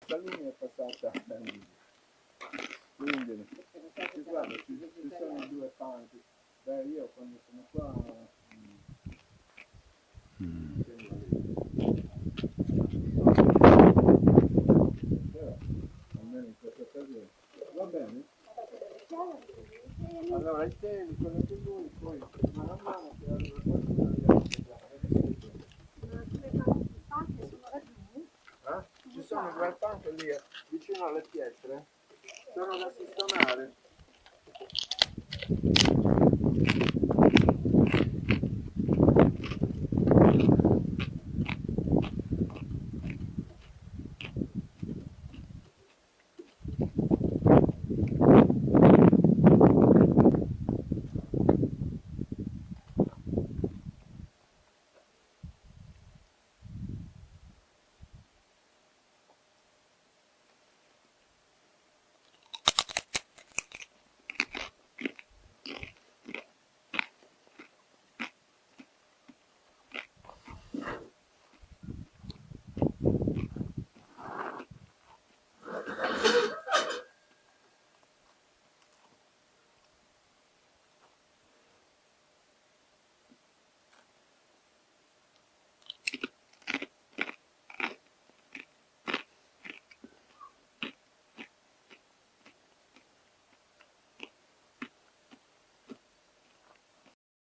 questa linea è passata quindi guarda, ci sono i due panchi. Beh, io quando sono qua almeno in questa occasione. Va bene? Allora i temi, quello che lui, poi mano a mano che arriva qualcuno ci sono due panche lì vicino alle pietre, sono da sistemare.